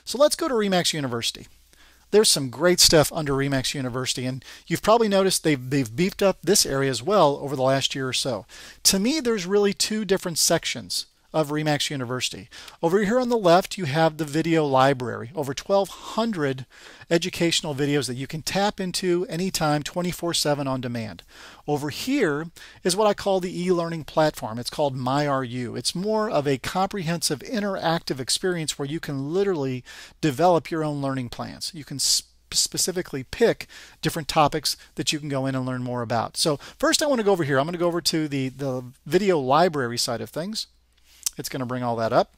So let's go to REMAX University. There's some great stuff under REMAX University, and you've probably noticed they've beefed up this area as well over the last year or so. To me, there's really two different sections of REMAX University. Over here on the left, you have the video library, over 1,200 educational videos that you can tap into anytime, 24/7 on demand. Over here is what I call the e-learning platform. It's called MyRU. It's more of a comprehensive interactive experience where you can literally develop your own learning plans. You can specifically pick different topics that you can go in and learn more about. So first I want to go over here. I'm going to go over to the video library side of things. It's going to bring all that up.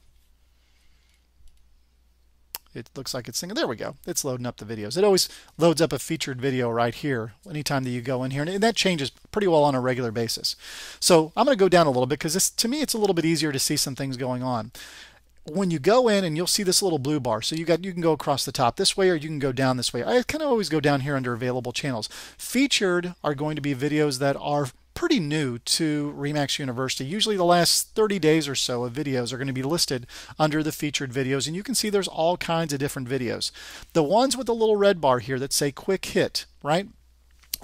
It looks like it's singing. There we go. It's loading up the videos. It always loads up a featured video right here anytime that you go in here. And that changes pretty well on a regular basis. So I'm going to go down a little bit because to me it's a little bit easier to see some things going on. When you go in and you'll see this little blue bar. So you can go across the top this way or you can go down this way. I kind of always go down here under available channels. Featured are going to be videos that are pretty new to REMAX University. Usually the last 30 days or so of videos are going to be listed under the featured videos, and you can see there's all kinds of different videos. The ones with the little red bar here that say quick hit, right?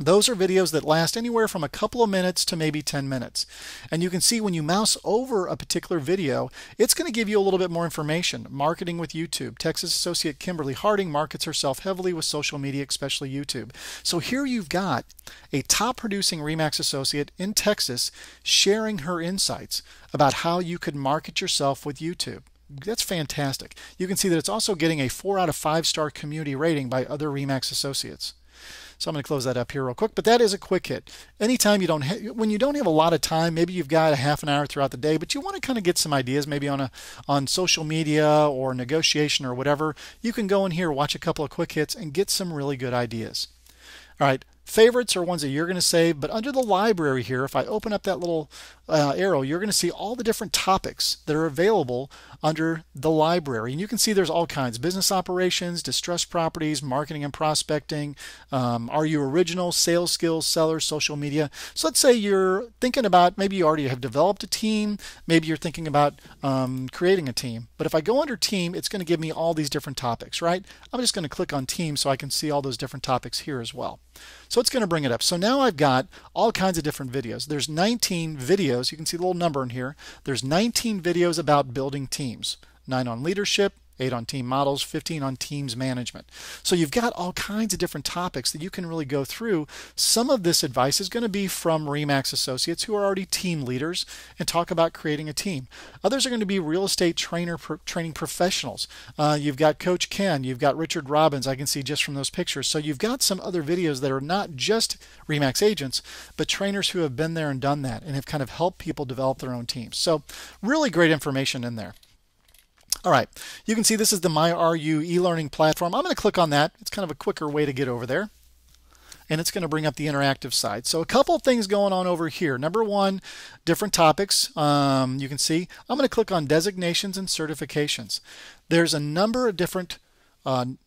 Those are videos that last anywhere from a couple of minutes to maybe 10 minutes. And you can see when you mouse over a particular video, it's going to give you a little bit more information. Marketing with YouTube. Texas associate Kimberly Harding markets herself heavily with social media, especially YouTube. So here you've got a top producing REMAX associate in Texas sharing her insights about how you could market yourself with YouTube. That's fantastic. You can see that it's also getting a 4 out of 5 star community rating by other REMAX associates. So I'm going to close that up here real quick, but that is a quick hit. Anytime when you don't have a lot of time, maybe you've got a half an hour throughout the day, but you want to kind of get some ideas, maybe on social media or negotiation or whatever, you can go in here, watch a couple of quick hits, and get some really good ideas. All right. Favorites are ones that you're going to save, but under the library here, if I open up that little arrow, you're going to see all the different topics that are available under the library. And you can see there's all kinds: business operations, distressed properties, marketing and prospecting, are you original, sales skills, sellers, social media. So let's say you're thinking about, maybe you already have developed a team, maybe you're thinking about creating a team. But if I go under team, it's going to give me all these different topics, right? I'm just going to click on team so I can see all those different topics here as well. So it's going to bring it up. So now I've got all kinds of different videos. There's 19 videos. You can see the little number in here. There's 19 videos about building teams. 9 on leadership, 8 on team models, 15 on teams management. So you've got all kinds of different topics that you can really go through. Some of this advice is going to be from REMAX associates who are already team leaders and talk about creating a team. Others are going to be real estate training professionals. You've got Coach Ken, you've got Richard Robbins, I can see just from those pictures. So you've got some other videos that are not just REMAX agents, but trainers who have been there and done that and have kind of helped people develop their own teams. So really great information in there. All right, you can see this is the MyRU e-learning platform. I'm going to click on that. It's kind of a quicker way to get over there. And it's going to bring up the interactive side. So a couple of things going on over here. Number one, different topics. You can see I'm going to click on designations and certifications. There's a number of different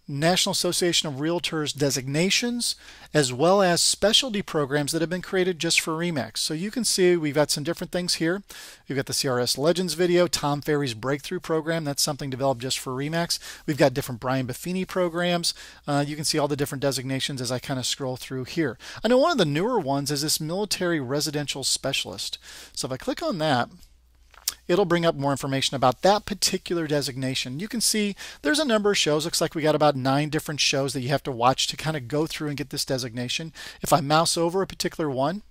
National Association of Realtors designations, as well as specialty programs that have been created just for REMAX. So you can see we've got some different things here. We've got the CRS Legends video, Tom Ferry's Breakthrough Program. That's something developed just for REMAX. We've got different Brian Buffini programs. You can see all the different designations as I kind of scroll through here. I know one of the newer ones is this Military Residential Specialist. So if I click on that, it'll bring up more information about that particular designation. You can see there's a number of shows. Looks like we got about 9 different shows that you have to watch to kind of go through and get this designation. If I mouse over a particular one,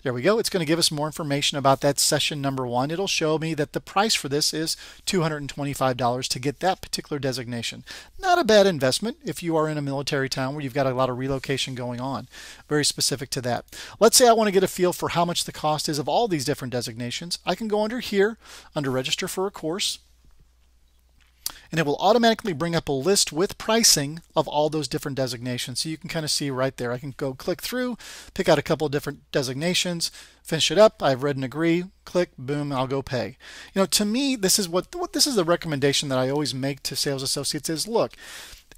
there we go. It's going to give us more information about that session number 1. It'll show me that the price for this is $225 to get that particular designation. Not a bad investment if you are in a military town where you've got a lot of relocation going on. Very specific to that. Let's say I want to get a feel for how much the cost is of all these different designations. I can go under here, under register for a course, and it will automatically bring up a list with pricing of all those different designations. So you can kind of see right there. I can go click through, pick out a couple of different designations, finish it up. I've read and agree, click, boom, I'll go pay. You know, to me, this is this is the recommendation that I always make to sales associates is, look,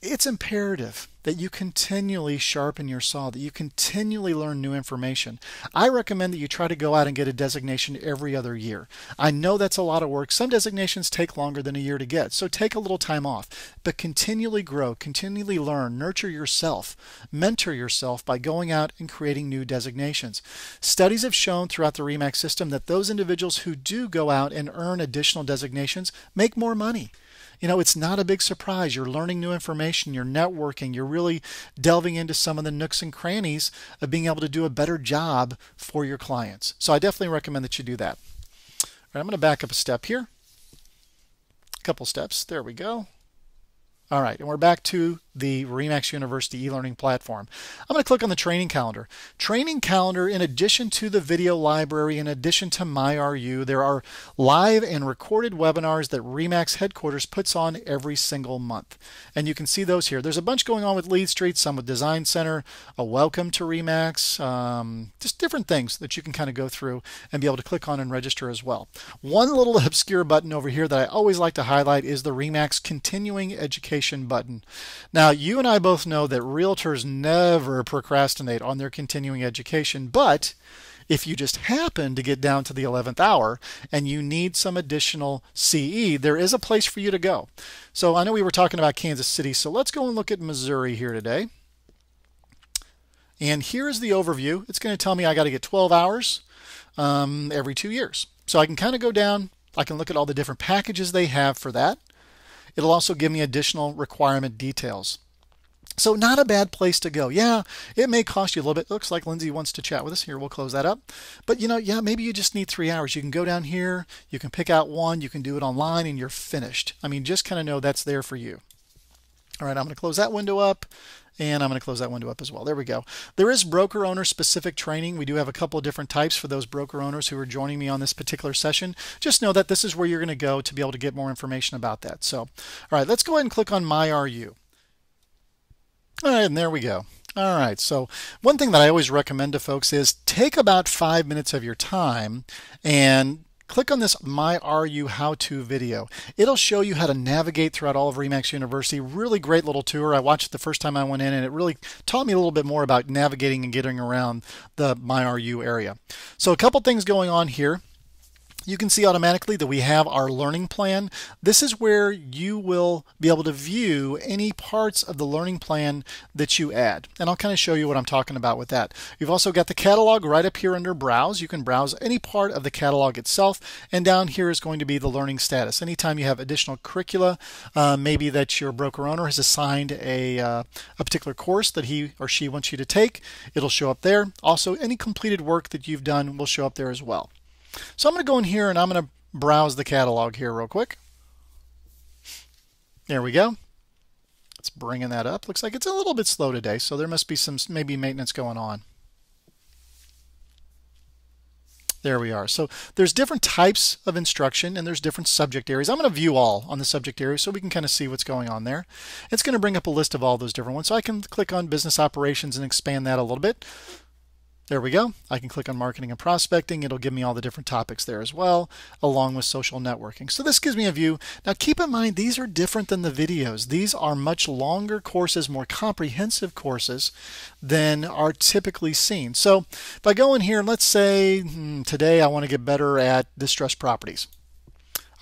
it's imperative that you continually sharpen your saw, that you continually learn new information. I recommend that you try to go out and get a designation every other year. I know that's a lot of work. Some designations take longer than a year to get, so take a little time off. But continually grow, continually learn, nurture yourself, mentor yourself by going out and creating new designations. Studies have shown throughout the REMAX system that those individuals who do go out and earn additional designations make more money. You know, it's not a big surprise. You're learning new information, you're networking, you're really delving into some of the nooks and crannies of being able to do a better job for your clients. So I definitely recommend that you do that. All right, I'm going to back up a step here. A couple steps. There we go. All right, and we're back to the REMAX University e-learning platform. I'm going to click on the training calendar. Training calendar, in addition to the video library, in addition to MyRU, there are live and recorded webinars that REMAX headquarters puts on every single month. And you can see those here. There's a bunch going on with Lead Street, some with Design Center, a welcome to REMAX, just different things that you can kind of go through and be able to click on and register as well. One little obscure button over here that I always like to highlight is the REMAX Continuing Education button. Now, you and I both know that realtors never procrastinate on their continuing education, but if you just happen to get down to the 11th hour and you need some additional CE, there is a place for you to go. So I know we were talking about Kansas City, so let's go and look at Missouri here today. And here's the overview. It's going to tell me I got to get 12 hours every 2 years. So I can kind of go down, I can look at all the different packages they have for that. It'll also give me additional requirement details. So not a bad place to go. Yeah, it may cost you a little bit. It looks like Lindsay wants to chat with us. Here, we'll close that up. But you know, yeah, maybe you just need 3 hours. You can go down here, you can pick out one, you can do it online, and you're finished. I mean, just kind of know that's there for you. All right, I'm going to close that window up. And I'm going to close that window up as well. There we go. There is broker owner specific training. We do have a couple of different types for those broker owners who are joining me on this particular session. Just know that this is where you're going to go to be able to get more information about that. So, all right, let's go ahead and click on MyRU. All right, and there we go. All right, so one thing that I always recommend to folks is take about 5 minutes of your time and click on this MyRU how-to video. It'll show you how to navigate throughout all of REMAX University. Really great little tour. I watched it the first time I went in, and it really taught me a little bit more about navigating and getting around the MyRU area. So a couple things going on here. You can see automatically that we have our learning plan. This is where you will be able to view any parts of the learning plan that you add. And I'll kind of show you what I'm talking about with that. You've also got the catalog right up here under Browse. You can browse any part of the catalog itself. And down here is going to be the learning status. Anytime you have additional curricula, maybe that your broker owner has assigned a particular course that he or she wants you to take, it'll show up there. Also, any completed work that you've done will show up there as well. So I'm going to go in here and I'm going to browse the catalog here real quick. There we go. It's bringing that up. Looks like it's a little bit slow today, so there must be some maybe maintenance going on. There we are. So there's different types of instruction and there's different subject areas. I'm going to view all on the subject area so we can kind of see what's going on there. It's going to bring up a list of all those different ones. So I can click on business operations and expand that a little bit. There we go. I can click on marketing and prospecting. It'll give me all the different topics there as well, along with social networking. So this gives me a view. Now keep in mind, these are different than the videos. These are much longer courses, more comprehensive courses than are typically seen. So if I go in here and let's say today I want to get better at distressed properties.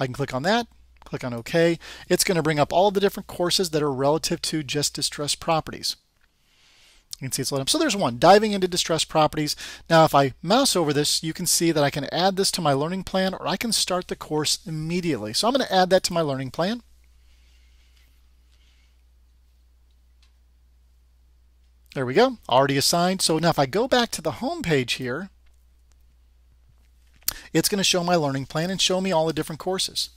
I can click on that. Click on OK. It's going to bring up all the different courses that are relative to just distressed properties. You can see it's lit up. So there's one, diving into distressed properties. Now if I mouse over this, you can see that I can add this to my learning plan or I can start the course immediately. So I'm going to add that to my learning plan. There we go, already assigned. So now if I go back to the home page here, it's going to show my learning plan and show me all the different courses.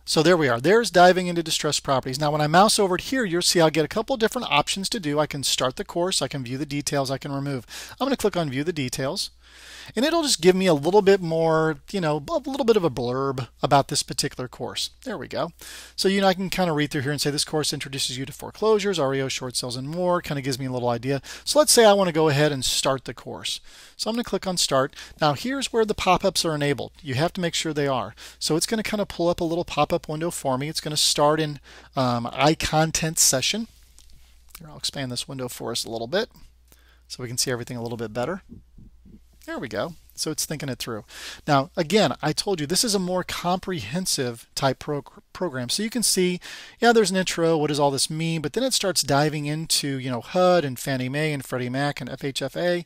So there we are. There's diving into distressed properties. Now when I mouse over it here, you'll see I'll get a couple different options to do. I can start the course, I can view the details, I can remove. I'm going to click on view the details. And it'll just give me a little bit more, a little bit of a blurb about this particular course. There we go. So, I can kind of read through here and say this course introduces you to foreclosures, REO, short sales, and more. Kind of gives me a little idea. So let's say I want to go ahead and start the course. So I'm going to click on Start. Now here's where the pop-ups are enabled. You have to make sure they are. So it's going to kind of pull up a little pop-up window for me. It's going to start in iContent session. Here, I'll expand this window for us a little bit so we can see everything a little bit better. There we go. So it's thinking it through. Now, again, I told you this is a more comprehensive type program. So you can see, yeah, there's an intro. What does all this mean? But then it starts diving into, HUD and Fannie Mae and Freddie Mac and FHFA,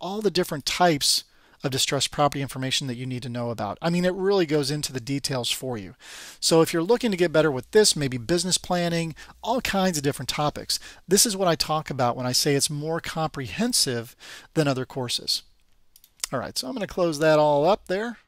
all the different types of distressed property information that you need to know about. I mean, it really goes into the details for you. So if you're looking to get better with this, maybe business planning, all kinds of different topics, this is what I talk about when I say it's more comprehensive than other courses. All right, so I'm going to close that all up there.